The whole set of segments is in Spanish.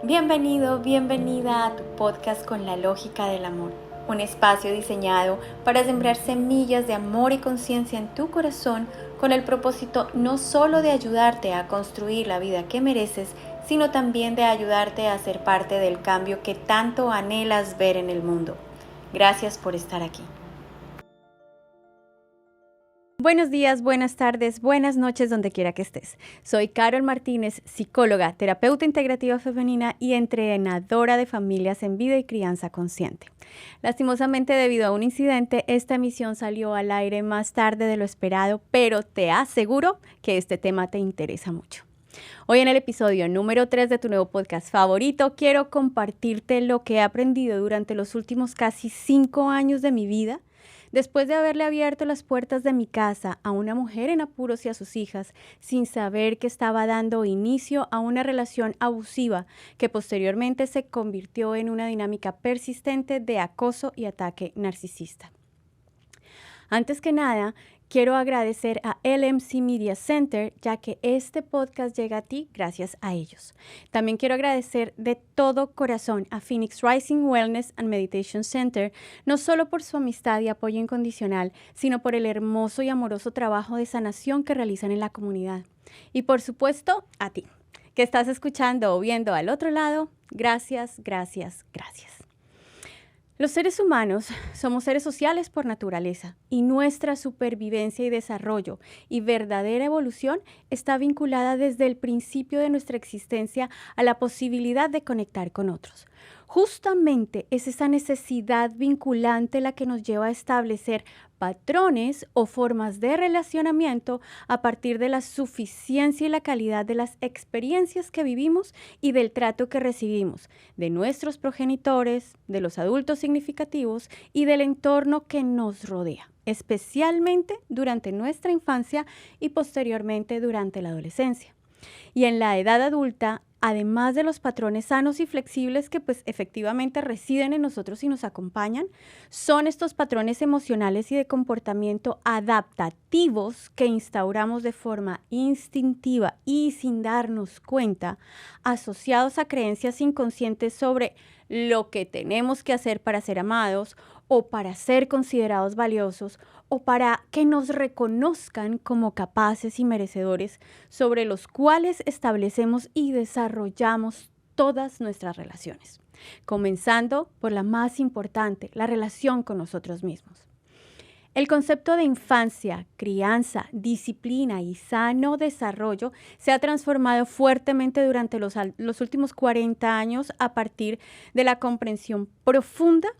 Bienvenido, bienvenida a tu podcast con la lógica del amor, un espacio diseñado para sembrar semillas de amor y conciencia en tu corazón con el propósito no solo de ayudarte a construir la vida que mereces, sino también de ayudarte a ser parte del cambio que tanto anhelas ver en el mundo. Gracias por estar aquí. Buenos días, buenas tardes, buenas noches, donde quiera que estés. Soy Carol Martínez, psicóloga, terapeuta integrativa femenina y entrenadora de familias en vida y crianza consciente. Lastimosamente, debido a un incidente, esta emisión salió al aire más tarde de lo esperado, pero te aseguro que este tema te interesa mucho. Hoy en el episodio número 3 de tu nuevo podcast favorito, quiero compartirte lo que he aprendido durante los últimos casi 5 años de mi vida, después de haberle abierto las puertas de mi casa a una mujer en apuros y a sus hijas, sin saber que estaba dando inicio a una relación abusiva que posteriormente se convirtió en una dinámica persistente de acoso y ataque narcisista. Antes que nada, quiero agradecer a LMC Media Center, ya que este podcast llega a ti gracias a ellos. También quiero agradecer de todo corazón a Phoenix Rising Wellness and Meditation Center, no solo por su amistad y apoyo incondicional, sino por el hermoso y amoroso trabajo de sanación que realizan en la comunidad. Y por supuesto, a ti, que estás escuchando o viendo al otro lado, gracias, gracias, gracias. Los seres humanos somos seres sociales por naturaleza y nuestra supervivencia y desarrollo y verdadera evolución está vinculada desde el principio de nuestra existencia a la posibilidad de conectar con otros. Justamente es esa necesidad vinculante la que nos lleva a establecer patrones o formas de relacionamiento a partir de la suficiencia y la calidad de las experiencias que vivimos y del trato que recibimos de nuestros progenitores, de los adultos significativos y del entorno que nos rodea, especialmente durante nuestra infancia y posteriormente durante la adolescencia. Y en la edad adulta, además de los patrones sanos y flexibles que pues efectivamente residen en nosotros y nos acompañan, son estos patrones emocionales y de comportamiento adaptativos que instauramos de forma instintiva y sin darnos cuenta, asociados a creencias inconscientes sobre lo que tenemos que hacer para ser amados o para ser considerados valiosos o para que nos reconozcan como capaces y merecedores, sobre los cuales establecemos y desarrollamos todas nuestras relaciones, comenzando por la más importante, la relación con nosotros mismos. El concepto de infancia, crianza, disciplina y sano desarrollo se ha transformado fuertemente durante los últimos 40 años a partir de la comprensión profunda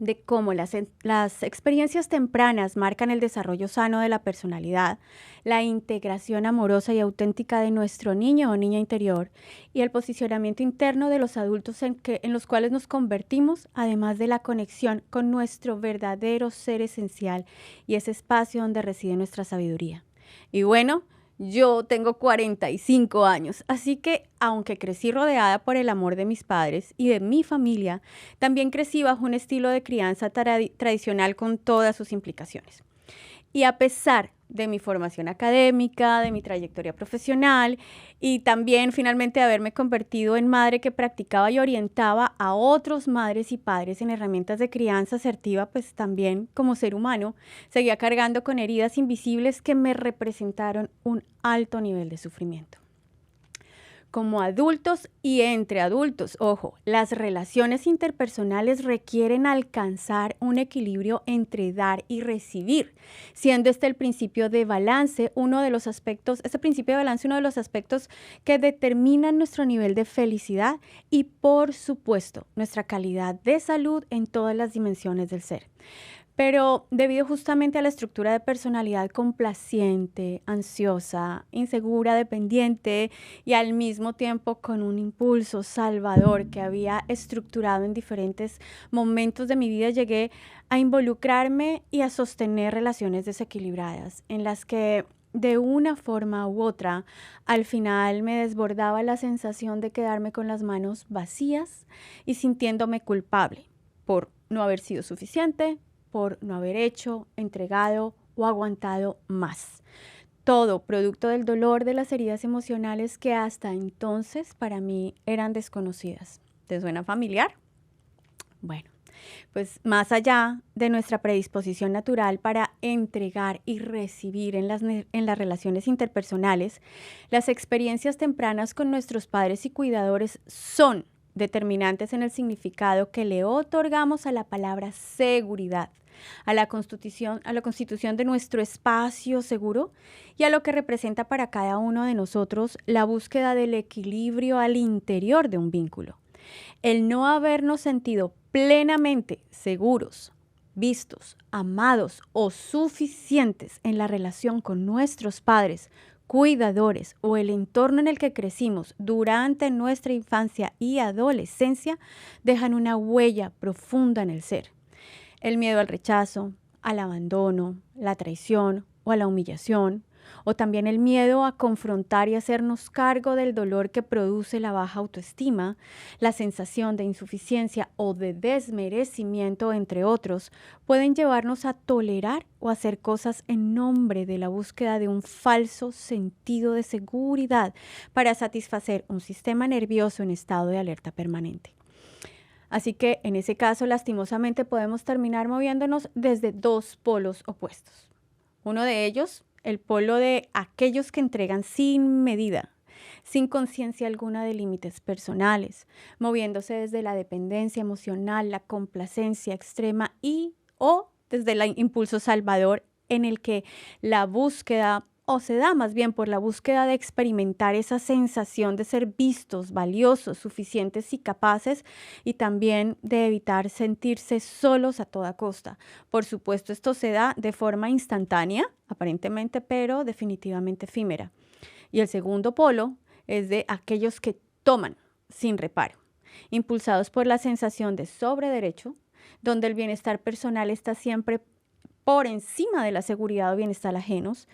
de cómo las experiencias tempranas marcan el desarrollo sano de la personalidad, la integración amorosa y auténtica de nuestro niño o niña interior y el posicionamiento interno de los adultos en los cuales nos convertimos, además de la conexión con nuestro verdadero ser esencial y ese espacio donde reside nuestra sabiduría. Y bueno, yo tengo 45 años, así que aunque crecí rodeada por el amor de mis padres y de mi familia, también crecí bajo un estilo de crianza tradicional con todas sus implicaciones. Y a pesar de mi formación académica, de mi trayectoria profesional y también finalmente de haberme convertido en madre que practicaba y orientaba a otros madres y padres en herramientas de crianza asertiva, pues también como ser humano seguía cargando con heridas invisibles que me representaron un alto nivel de sufrimiento. Como adultos y entre adultos, ojo, las relaciones interpersonales requieren alcanzar un equilibrio entre dar y recibir, siendo el principio de balance uno de los aspectos que determinan nuestro nivel de felicidad y, por supuesto, nuestra calidad de salud en todas las dimensiones del ser. Pero debido justamente a la estructura de personalidad complaciente, ansiosa, insegura, dependiente y al mismo tiempo con un impulso salvador que había estructurado en diferentes momentos de mi vida, llegué a involucrarme y a sostener relaciones desequilibradas en las que de una forma u otra, al final me desbordaba la sensación de quedarme con las manos vacías y sintiéndome culpable por no haber sido suficiente, por no haber hecho, entregado o aguantado más. todo producto del dolor de las heridas emocionales que hasta entonces para mí eran desconocidas. ¿Te suena familiar? Bueno, pues más allá de nuestra predisposición natural para entregar y recibir en las relaciones interpersonales, las experiencias tempranas con nuestros padres y cuidadores son determinantes en el significado que le otorgamos a la palabra seguridad, a la constitución de nuestro espacio seguro y a lo que representa para cada uno de nosotros la búsqueda del equilibrio al interior de un vínculo. El no habernos sentido plenamente seguros, vistos, amados o suficientes en la relación con nuestros padres, cuidadores o el entorno en el que crecimos durante nuestra infancia y adolescencia dejan una huella profunda en el ser. El miedo al rechazo, al abandono, la traición o a la humillación, o también el miedo a confrontar y hacernos cargo del dolor que produce la baja autoestima, la sensación de insuficiencia o de desmerecimiento, entre otros, pueden llevarnos a tolerar o hacer cosas en nombre de la búsqueda de un falso sentido de seguridad para satisfacer un sistema nervioso en estado de alerta permanente. Así que en ese caso, lastimosamente, podemos terminar moviéndonos desde dos polos opuestos. Uno de ellos, el polo de aquellos que entregan sin medida, sin conciencia alguna de límites personales, moviéndose desde la dependencia emocional, la complacencia extrema o desde el impulso salvador en el que la búsqueda o se da más bien por la búsqueda de experimentar esa sensación de ser vistos, valiosos, suficientes y capaces, y también de evitar sentirse solos a toda costa. Por supuesto, esto se da de forma instantánea, aparentemente, pero definitivamente efímera. Y el segundo polo es de aquellos que toman sin reparo, impulsados por la sensación de sobrederecho, donde el bienestar personal está siempre por encima de la seguridad o bienestar ajenos,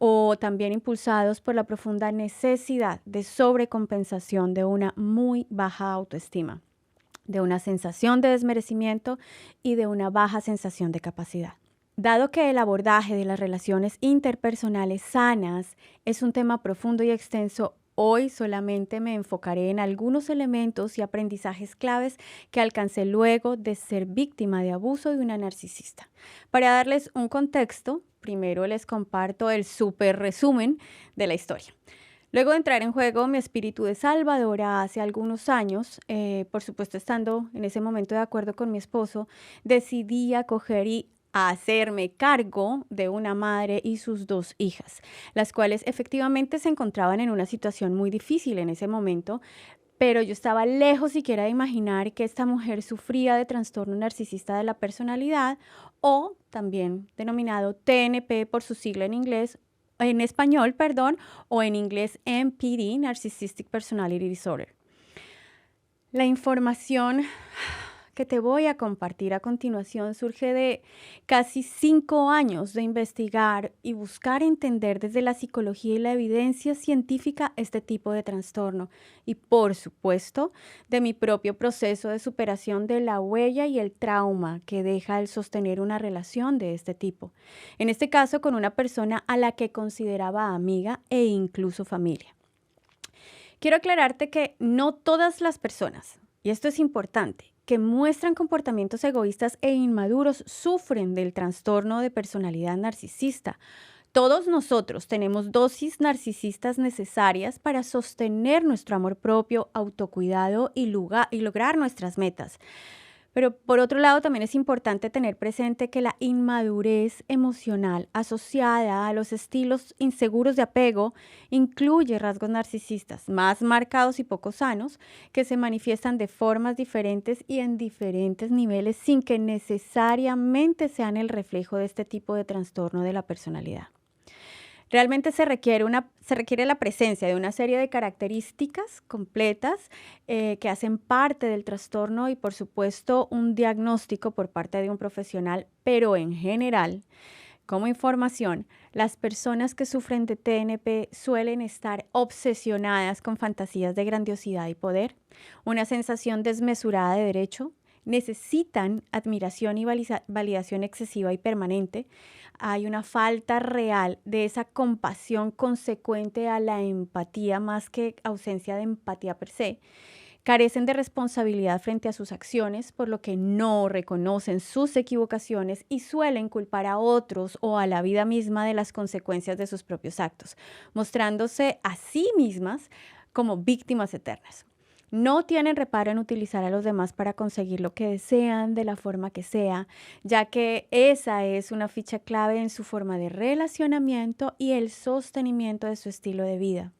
o también impulsados por la profunda necesidad de sobrecompensación de una muy baja autoestima, de una sensación de desmerecimiento y de una baja sensación de capacidad. Dado que el abordaje de las relaciones interpersonales sanas es un tema profundo y extenso, hoy solamente me enfocaré en algunos elementos y aprendizajes claves que alcancé luego de ser víctima de abuso de una narcisista. Para darles un contexto, primero les comparto el súper resumen de la historia. Luego de entrar en juego mi espíritu de salvadora hace algunos años, por supuesto estando en ese momento de acuerdo con mi esposo, decidí acoger y hacerme cargo de una madre y sus dos hijas, las cuales efectivamente se encontraban en una situación muy difícil en ese momento, pero yo estaba lejos siquiera de imaginar que esta mujer sufría de trastorno narcisista de la personalidad, o también denominado TNP por su sigla en español, o en inglés NPD, Narcissistic Personality Disorder. La información que te voy a compartir a continuación surge de casi 5 años de investigar y buscar entender desde la psicología y la evidencia científica este tipo de trastorno y, por supuesto, de mi propio proceso de superación de la huella y el trauma que deja el sostener una relación de este tipo, en este caso con una persona a la que consideraba amiga e incluso familia. Quiero aclararte que no todas las personas, y esto es importante, que muestran comportamientos egoístas e inmaduros sufren del trastorno de personalidad narcisista. Todos nosotros tenemos dosis narcisistas necesarias para sostener nuestro amor propio, autocuidado y lograr nuestras metas. Pero por otro lado, también es importante tener presente que la inmadurez emocional asociada a los estilos inseguros de apego incluye rasgos narcisistas más marcados y poco sanos que se manifiestan de formas diferentes y en diferentes niveles sin que necesariamente sean el reflejo de este tipo de trastorno de la personalidad. Realmente se requiere la presencia de una serie de características completas que hacen parte del trastorno y, por supuesto, un diagnóstico por parte de un profesional, pero en general, como información, las personas que sufren de TNP suelen estar obsesionadas con fantasías de grandiosidad y poder, una sensación desmesurada de derecho, necesitan admiración y validación excesiva y permanente. Hay una falta real de esa compasión consecuente a la empatía más que ausencia de empatía per se. Carecen de responsabilidad frente a sus acciones, por lo que no reconocen sus equivocaciones y suelen culpar a otros o a la vida misma de las consecuencias de sus propios actos, mostrándose a sí mismas como víctimas eternas. No tienen reparo en utilizar a los demás para conseguir lo que desean de la forma que sea, ya que esa es una ficha clave en su forma de relacionamiento y el sostenimiento de su estilo de vida.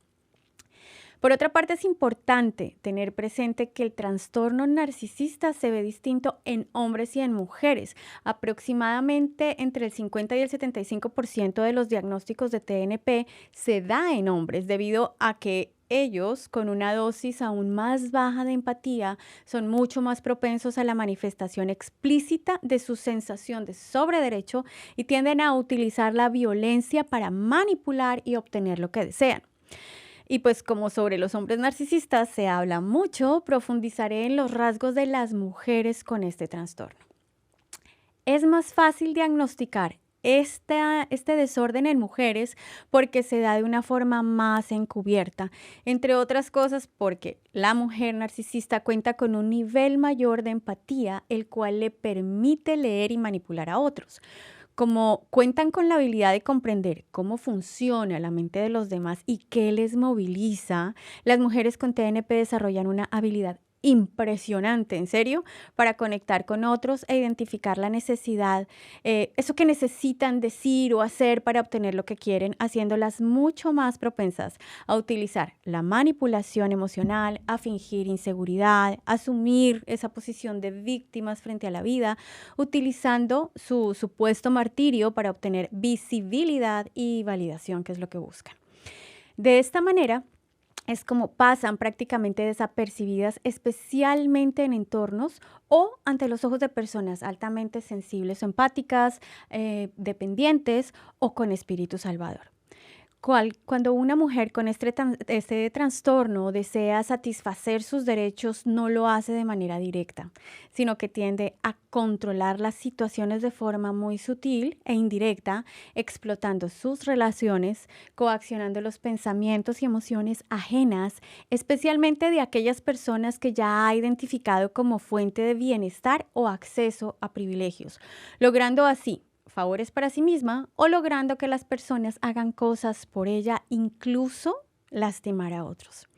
Por otra parte, es importante tener presente que el trastorno narcisista se ve distinto en hombres y en mujeres. Aproximadamente entre el 50 y el 75% de los diagnósticos de TNP se da en hombres debido a que ellos, con una dosis aún más baja de empatía, son mucho más propensos a la manifestación explícita de su sensación de sobrederecho y tienden a utilizar la violencia para manipular y obtener lo que desean. Y pues como sobre los hombres narcisistas se habla mucho, profundizaré en los rasgos de las mujeres con este trastorno. Es más fácil diagnosticar este desorden en mujeres porque se da de una forma más encubierta, entre otras cosas porque la mujer narcisista cuenta con un nivel mayor de empatía, el cual le permite leer y manipular a otros. Como cuentan con la habilidad de comprender cómo funciona la mente de los demás y qué les moviliza, las mujeres con TNP desarrollan una habilidad impresionante, en serio, para conectar con otros e identificar la necesidad, eso que necesitan decir o hacer para obtener lo que quieren, haciéndolas mucho más propensas a utilizar la manipulación emocional, a fingir inseguridad, asumir esa posición de víctimas frente a la vida, utilizando su supuesto martirio para obtener visibilidad y validación, que es lo que buscan. De esta manera, es como pasan prácticamente desapercibidas, especialmente en entornos o ante los ojos de personas altamente sensibles o empáticas, dependientes o con espíritu salvador. Cuando una mujer con este trastorno desea satisfacer sus derechos, no lo hace de manera directa, sino que tiende a controlar las situaciones de forma muy sutil e indirecta, explotando sus relaciones, coaccionando los pensamientos y emociones ajenas, especialmente de aquellas personas que ya ha identificado como fuente de bienestar o acceso a privilegios, logrando así favores para sí misma o logrando que las personas hagan cosas por ella, incluso lastimar a otros.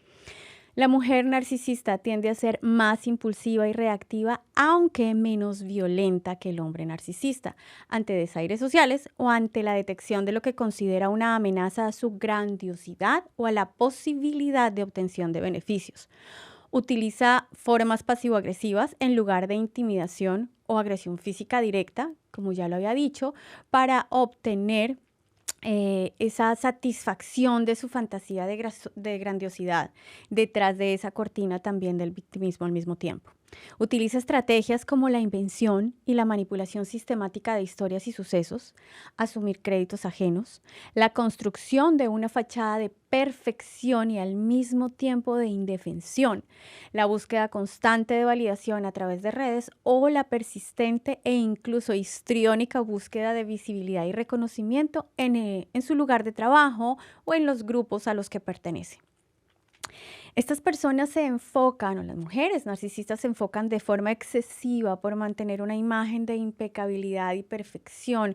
La mujer narcisista tiende a ser más impulsiva y reactiva, aunque menos violenta que el hombre narcisista, ante desaires sociales o ante la detección de lo que considera una amenaza a su grandiosidad o a la posibilidad de obtención de beneficios. Utiliza formas pasivo-agresivas en lugar de intimidación o agresión física directa, como ya lo había dicho, para obtener esa satisfacción de su fantasía de grandiosidad detrás de esa cortina también del victimismo al mismo tiempo. Utiliza estrategias como la invención y la manipulación sistemática de historias y sucesos, asumir créditos ajenos, la construcción de una fachada de perfección y al mismo tiempo de indefensión, la búsqueda constante de validación a través de redes o la persistente e incluso histriónica búsqueda de visibilidad y reconocimiento en su lugar de trabajo o en los grupos a los que pertenece. Estas personas se enfocan, o las mujeres narcisistas se enfocan de forma excesiva por mantener una imagen de impecabilidad y perfección,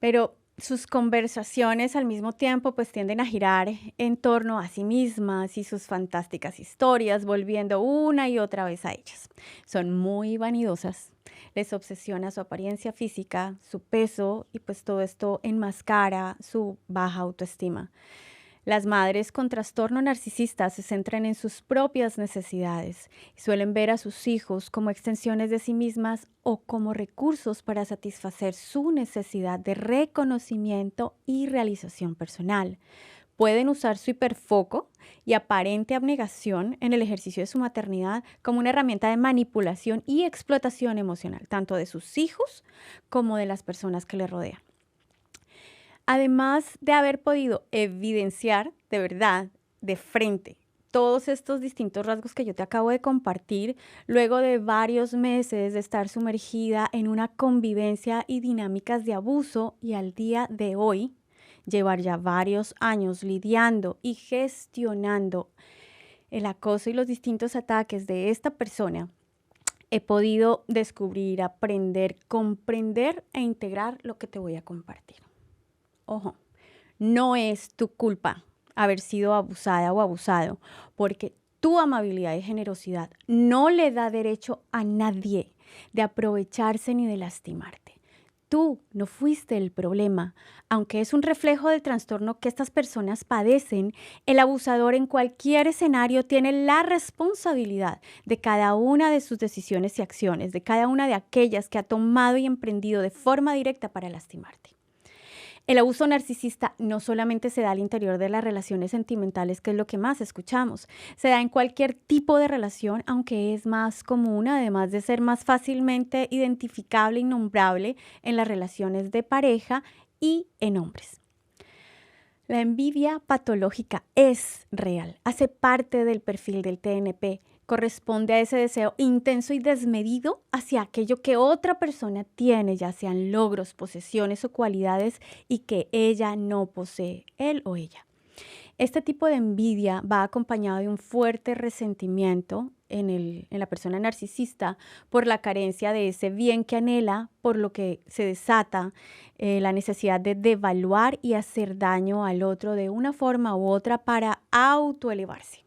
pero sus conversaciones al mismo tiempo pues tienden a girar en torno a sí mismas y sus fantásticas historias, volviendo una y otra vez a ellas. Son muy vanidosas, les obsesiona su apariencia física, su peso y pues todo esto enmascara su baja autoestima. Las madres con trastorno narcisista se centran en sus propias necesidades y suelen ver a sus hijos como extensiones de sí mismas o como recursos para satisfacer su necesidad de reconocimiento y realización personal. Pueden usar su hiperfoco y aparente abnegación en el ejercicio de su maternidad como una herramienta de manipulación y explotación emocional, tanto de sus hijos como de las personas que les rodean. Además de haber podido evidenciar de verdad, de frente, todos estos distintos rasgos que yo te acabo de compartir, luego de varios meses de estar sumergida en una convivencia y dinámicas de abuso y al día de hoy, llevar ya varios años lidiando y gestionando el acoso y los distintos ataques de esta persona, he podido descubrir, aprender, comprender e integrar lo que te voy a compartir. Ojo, no es tu culpa haber sido abusada o abusado, porque tu amabilidad y generosidad no le da derecho a nadie de aprovecharse ni de lastimarte. Tú no fuiste el problema. Aunque es un reflejo del trastorno que estas personas padecen, el abusador en cualquier escenario tiene la responsabilidad de cada una de sus decisiones y acciones, de cada una de aquellas que ha tomado y emprendido de forma directa para lastimarte. El abuso narcisista no solamente se da al interior de las relaciones sentimentales, que es lo que más escuchamos, se da en cualquier tipo de relación, aunque es más común, además de ser más fácilmente identificable y nombrable en las relaciones de pareja y en hombres. La envidia patológica es real, hace parte del perfil del TNP, corresponde a ese deseo intenso y desmedido hacia aquello que otra persona tiene, ya sean logros, posesiones o cualidades, y que ella no posee, él o ella. Este tipo de envidia va acompañado de un fuerte resentimiento en la persona narcisista por la carencia de ese bien que anhela, por lo que se desata la necesidad de devaluar y hacer daño al otro de una forma u otra para autoelevarse.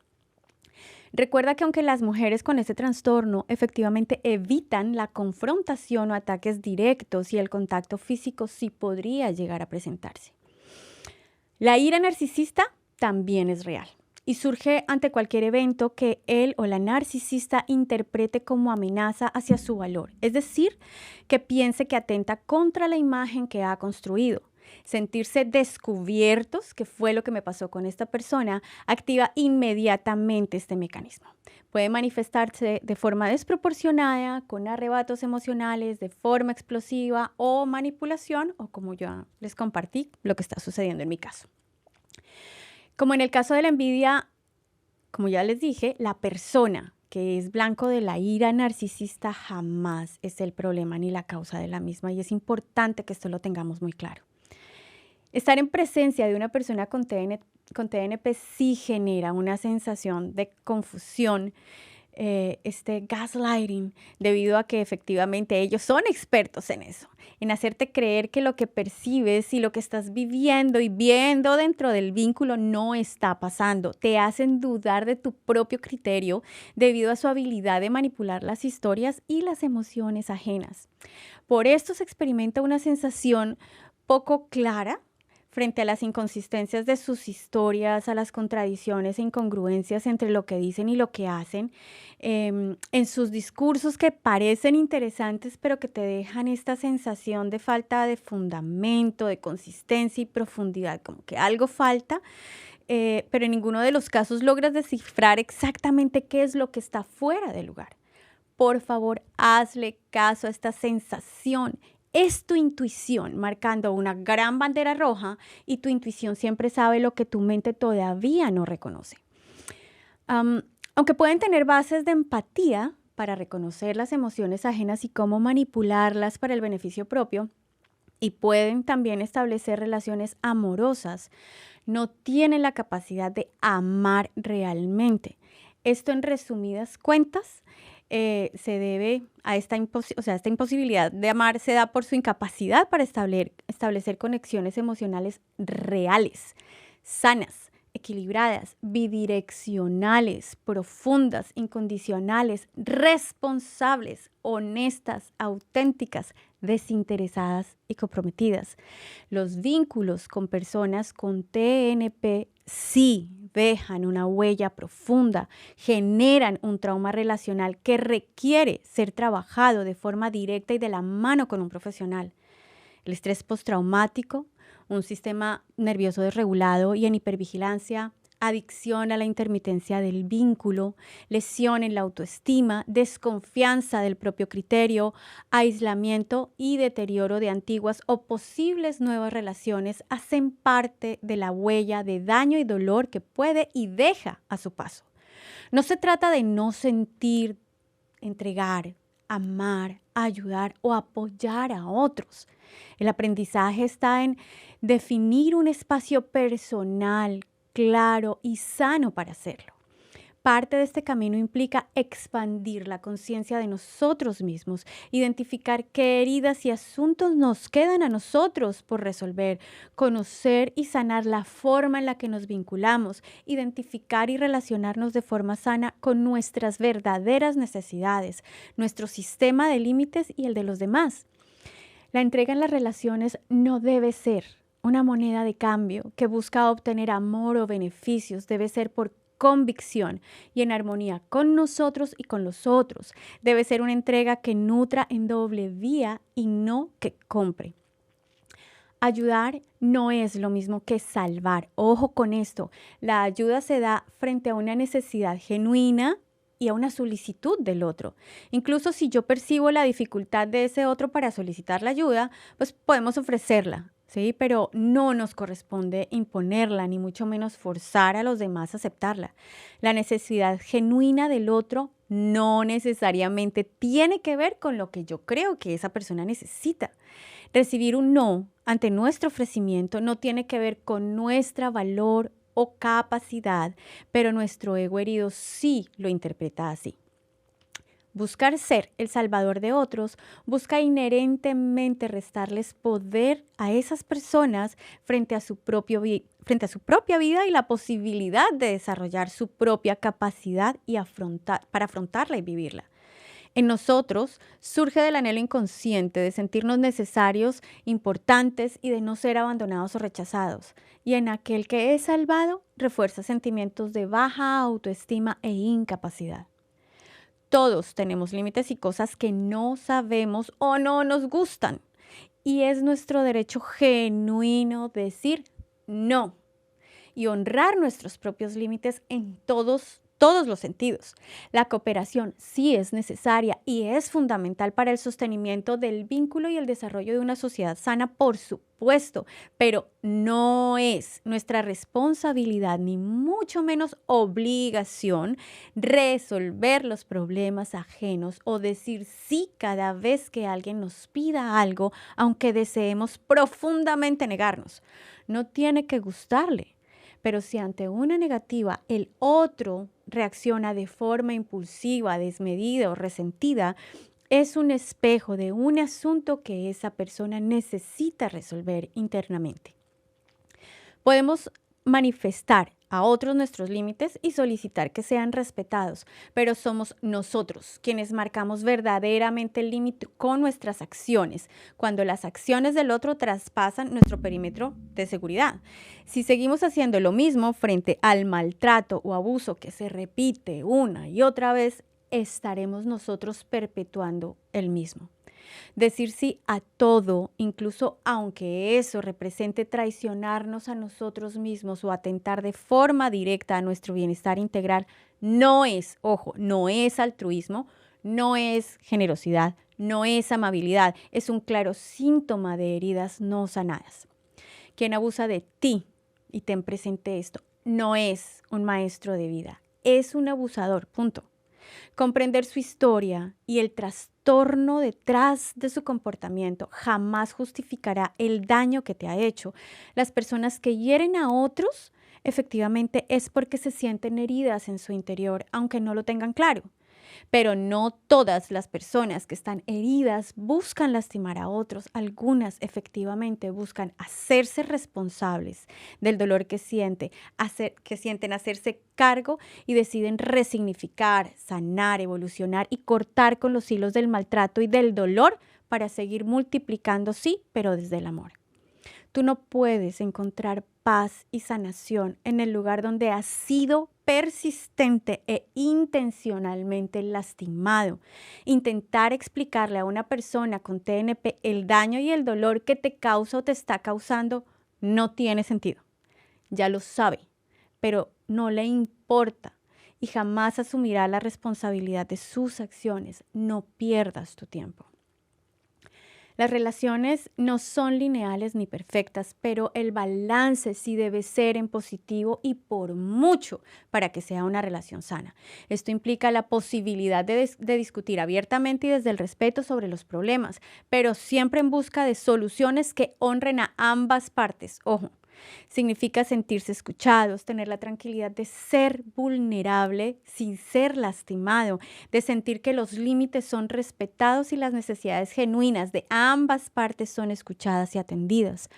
Recuerda que aunque las mujeres con este trastorno efectivamente evitan la confrontación o ataques directos, y el contacto físico sí podría llegar a presentarse. La ira narcisista también es real y surge ante cualquier evento que él o la narcisista interprete como amenaza hacia su valor, es decir, que piense que atenta contra la imagen que ha construido. Sentirse descubiertos, que fue lo que me pasó con esta persona, activa inmediatamente este mecanismo. Puede manifestarse de forma desproporcionada, con arrebatos emocionales, de forma explosiva o manipulación, o como yo les compartí, lo que está sucediendo en mi caso. Como en el caso de la envidia, como ya les dije, la persona que es blanco de la ira narcisista jamás es el problema ni la causa de la misma, y es importante que esto lo tengamos muy claro. Estar en presencia de una persona con TNP sí genera una sensación de confusión, gaslighting, debido a que efectivamente ellos son expertos en eso, en hacerte creer que lo que percibes y lo que estás viviendo y viendo dentro del vínculo no está pasando. Te hacen dudar de tu propio criterio debido a su habilidad de manipular las historias y las emociones ajenas. Por esto se experimenta una sensación poco clara frente a las inconsistencias de sus historias, a las contradicciones e incongruencias entre lo que dicen y lo que hacen, en sus discursos que parecen interesantes, pero que te dejan esta sensación de falta de fundamento, de consistencia y profundidad, como que algo falta, pero en ninguno de los casos logras descifrar exactamente qué es lo que está fuera de lugar. Por favor, hazle caso a esta sensación. Es tu intuición marcando una gran bandera roja, y tu intuición siempre sabe lo que tu mente todavía no reconoce. Aunque pueden tener bases de empatía para reconocer las emociones ajenas y cómo manipularlas para el beneficio propio, y pueden también establecer relaciones amorosas, no tienen la capacidad de amar realmente. Esto, en resumidas cuentas, se debe a esta imposibilidad de amar, se da por su incapacidad para establecer conexiones emocionales reales, sanas, equilibradas, bidireccionales, profundas, incondicionales, responsables, honestas, auténticas, desinteresadas y comprometidas. Los vínculos con personas con TNP sí dejan una huella profunda, generan un trauma relacional que requiere ser trabajado de forma directa y de la mano con un profesional. El estrés postraumático, un sistema nervioso desregulado y en hipervigilancia, adicción a la intermitencia del vínculo, lesión en la autoestima, desconfianza del propio criterio, aislamiento y deterioro de antiguas o posibles nuevas relaciones hacen parte de la huella de daño y dolor que puede y deja a su paso. No se trata de no sentir, entregar, amar, ayudar o apoyar a otros. El aprendizaje está en definir un espacio personal, claro y sano para hacerlo. Parte de este camino implica expandir la conciencia de nosotros mismos, identificar qué heridas y asuntos nos quedan a nosotros por resolver, conocer y sanar la forma en la que nos vinculamos, identificar y relacionarnos de forma sana con nuestras verdaderas necesidades, nuestro sistema de límites y el de los demás. La entrega en las relaciones no debe ser una moneda de cambio que busca obtener amor o beneficios, debe ser por convicción y en armonía con nosotros y con los otros. Debe ser una entrega que nutra en doble vía y no que compre. Ayudar no es lo mismo que salvar. Ojo con esto. La ayuda se da frente a una necesidad genuina y a una solicitud del otro. Incluso si yo percibo la dificultad de ese otro para solicitar la ayuda, pues podemos ofrecerla. ¿Sí? Pero no nos corresponde imponerla, ni mucho menos forzar a los demás a aceptarla. La necesidad genuina del otro no necesariamente tiene que ver con lo que yo creo que esa persona necesita. Recibir un no ante nuestro ofrecimiento no tiene que ver con nuestro valor o capacidad, pero nuestro ego herido sí lo interpreta así. Buscar ser el salvador de otros busca inherentemente restarles poder a esas personas frente a su propia vida y la posibilidad de desarrollar su propia capacidad y para afrontarla y vivirla. En nosotros surge del anhelo inconsciente de sentirnos necesarios, importantes y de no ser abandonados o rechazados. Y en aquel que es salvado refuerza sentimientos de baja autoestima e incapacidad. Todos tenemos límites y cosas que no sabemos o no nos gustan. Y es nuestro derecho genuino decir no y honrar nuestros propios límites en todos los sentidos. La cooperación sí es necesaria y es fundamental para el sostenimiento del vínculo y el desarrollo de una sociedad sana, por supuesto, pero no es nuestra responsabilidad ni mucho menos obligación resolver los problemas ajenos o decir sí cada vez que alguien nos pida algo, aunque deseemos profundamente negarnos. No tiene que gustarle. Pero si ante una negativa el otro reacciona de forma impulsiva, desmedida o resentida, es un espejo de un asunto que esa persona necesita resolver internamente. Podemos manifestar a otros nuestros límites y solicitar que sean respetados, pero somos nosotros quienes marcamos verdaderamente el límite con nuestras acciones, cuando las acciones del otro traspasan nuestro perímetro de seguridad. Si seguimos haciendo lo mismo frente al maltrato o abuso que se repite una y otra vez, estaremos nosotros perpetuando el mismo. Decir sí a todo, incluso aunque eso represente traicionarnos a nosotros mismos o atentar de forma directa a nuestro bienestar integral, no es, ojo, no es altruismo, no es generosidad, no es amabilidad, es un claro síntoma de heridas no sanadas. Quien abusa de ti, y ten presente esto, no es un maestro de vida, es un abusador, punto. Comprender su historia y el trastorno detrás de su comportamiento jamás justificará el daño que te ha hecho. Las personas que hieren a otros efectivamente es porque se sienten heridas en su interior, aunque no lo tengan claro. Pero no todas las personas que están heridas buscan lastimar a otros. Algunas efectivamente buscan hacerse responsables del dolor que sienten, hacerse cargo y deciden resignificar, sanar, evolucionar y cortar con los hilos del maltrato y del dolor para seguir multiplicando, sí, pero desde el amor. Tú no puedes encontrar paz y sanación en el lugar donde has sido persistente e intencionalmente lastimado. Intentar explicarle a una persona con TNP el daño y el dolor que te causa o te está causando no tiene sentido. Ya lo sabe, pero no le importa y jamás asumirá la responsabilidad de sus acciones. No pierdas tu tiempo. Las relaciones no son lineales ni perfectas, pero el balance sí debe ser en positivo y por mucho para que sea una relación sana. Esto implica la posibilidad de discutir abiertamente y desde el respeto sobre los problemas, pero siempre en busca de soluciones que honren a ambas partes. Ojo. Significa sentirse escuchados, tener la tranquilidad de ser vulnerable sin ser lastimado, de sentir que los límites son respetados y las necesidades genuinas de ambas partes son escuchadas y atendidas.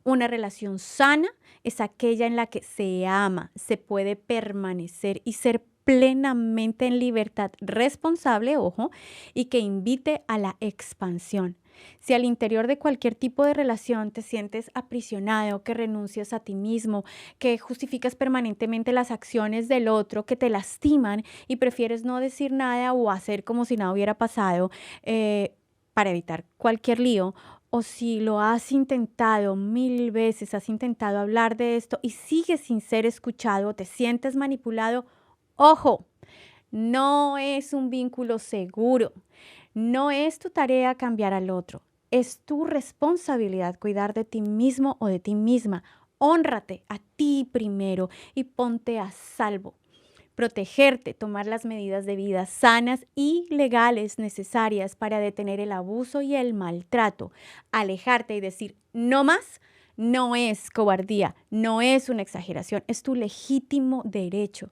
Una relación sana es aquella en la que se ama, se puede permanecer y ser plenamente en libertad responsable, ojo, y que invite a la expansión. Si al interior de cualquier tipo de relación te sientes aprisionado, que renuncias a ti mismo, que justificas permanentemente las acciones del otro, que te lastiman y prefieres no decir nada o hacer como si nada hubiera pasado para evitar cualquier lío, o si lo has intentado 1000 veces, has intentado hablar de esto y sigues sin ser escuchado, te sientes manipulado, ojo, no es un vínculo seguro. No es tu tarea cambiar al otro, es tu responsabilidad cuidar de ti mismo o de ti misma. Hónrate a ti primero y ponte a salvo. Protegerte, tomar las medidas de vida sanas y legales necesarias para detener el abuso y el maltrato. Alejarte y decir no más no es cobardía, no es una exageración, es tu legítimo derecho.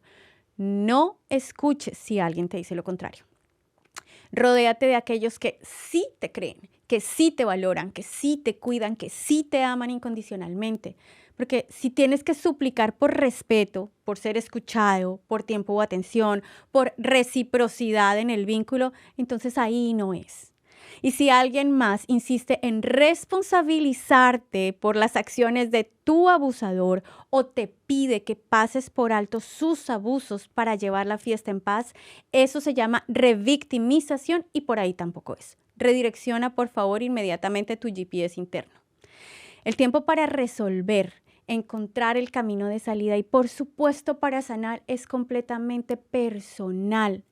No escuches si alguien te dice lo contrario. Rodéate de aquellos que sí te creen, que sí te valoran, que sí te cuidan, que sí te aman incondicionalmente. Porque si tienes que suplicar por respeto, por ser escuchado, por tiempo o atención, por reciprocidad en el vínculo, entonces ahí no es. Y si alguien más insiste en responsabilizarte por las acciones de tu abusador o te pide que pases por alto sus abusos para llevar la fiesta en paz, eso se llama revictimización y por ahí tampoco es. Redirecciona, por favor, inmediatamente tu GPS interno. El tiempo para resolver, encontrar el camino de salida y, por supuesto, para sanar es completamente personal.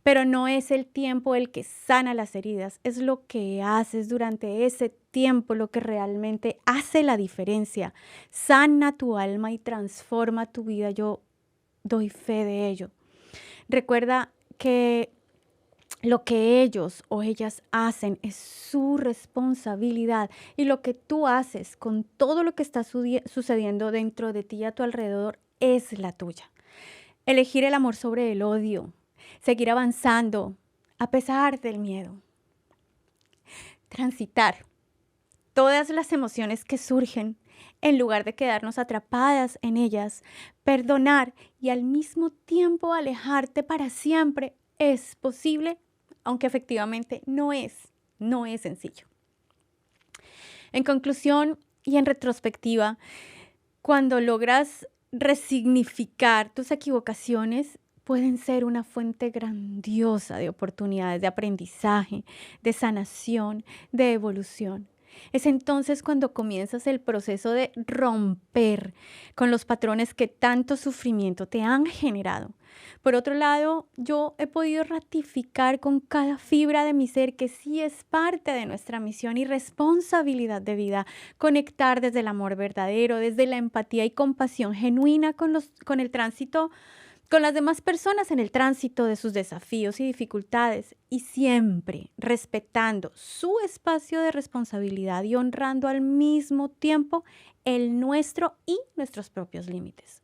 Pero no es el tiempo el que sana las heridas, es lo que haces durante ese tiempo lo que realmente hace la diferencia. Sana tu alma y transforma tu vida. Yo doy fe de ello. Recuerda que lo que ellos o ellas hacen es su responsabilidad y lo que tú haces con todo lo que está sucediendo dentro de ti y a tu alrededor es la tuya. Elegir el amor sobre el odio. Seguir avanzando a pesar del miedo. Transitar todas las emociones que surgen en lugar de quedarnos atrapadas en ellas. Perdonar y al mismo tiempo alejarte para siempre es posible, aunque efectivamente no es sencillo. En conclusión y en retrospectiva, cuando logras resignificar tus equivocaciones, pueden ser una fuente grandiosa de oportunidades de aprendizaje, de sanación, de evolución. Es entonces cuando comienzas el proceso de romper con los patrones que tanto sufrimiento te han generado. Por otro lado, yo he podido ratificar con cada fibra de mi ser que sí es parte de nuestra misión y responsabilidad de vida conectar desde el amor verdadero, desde la empatía y compasión genuina con el tránsito, con las demás personas en el tránsito de sus desafíos y dificultades y siempre respetando su espacio de responsabilidad y honrando al mismo tiempo el nuestro y nuestros propios límites.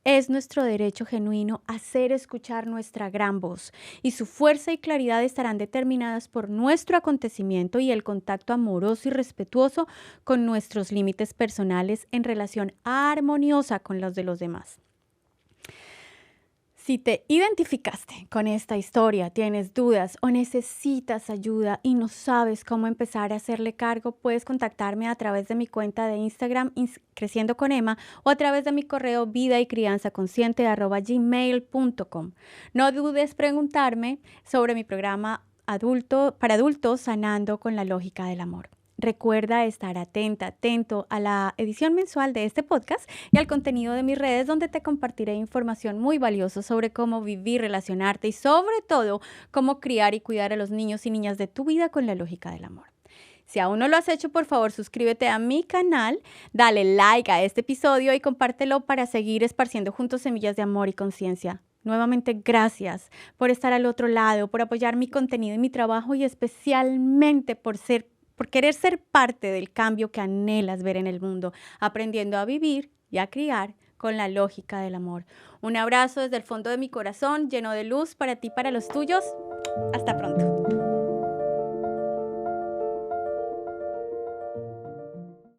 Es nuestro derecho genuino hacer escuchar nuestra gran voz y su fuerza y claridad estarán determinadas por nuestro acontecimiento y el contacto amoroso y respetuoso con nuestros límites personales en relación armoniosa con los de los demás. Si te identificaste con esta historia, tienes dudas o necesitas ayuda y no sabes cómo empezar a hacerle cargo, puedes contactarme a través de mi cuenta de Instagram Creciendo con Emma o a través de mi correo vidaycrianzaconsciente@gmail.com. No dudes preguntarme sobre mi programa para adultos Sanando con la Lógica del Amor. Recuerda estar atento a la edición mensual de este podcast y al contenido de mis redes donde te compartiré información muy valiosa sobre cómo vivir, relacionarte y sobre todo cómo criar y cuidar a los niños y niñas de tu vida con la lógica del amor. Si aún no lo has hecho, por favor, suscríbete a mi canal, dale like a este episodio y compártelo para seguir esparciendo juntos semillas de amor y conciencia. Nuevamente, gracias por estar al otro lado, por apoyar mi contenido y mi trabajo y especialmente por querer ser parte del cambio que anhelas ver en el mundo, aprendiendo a vivir y a criar con la lógica del amor. Un abrazo desde el fondo de mi corazón, lleno de luz para ti y para los tuyos. Hasta pronto.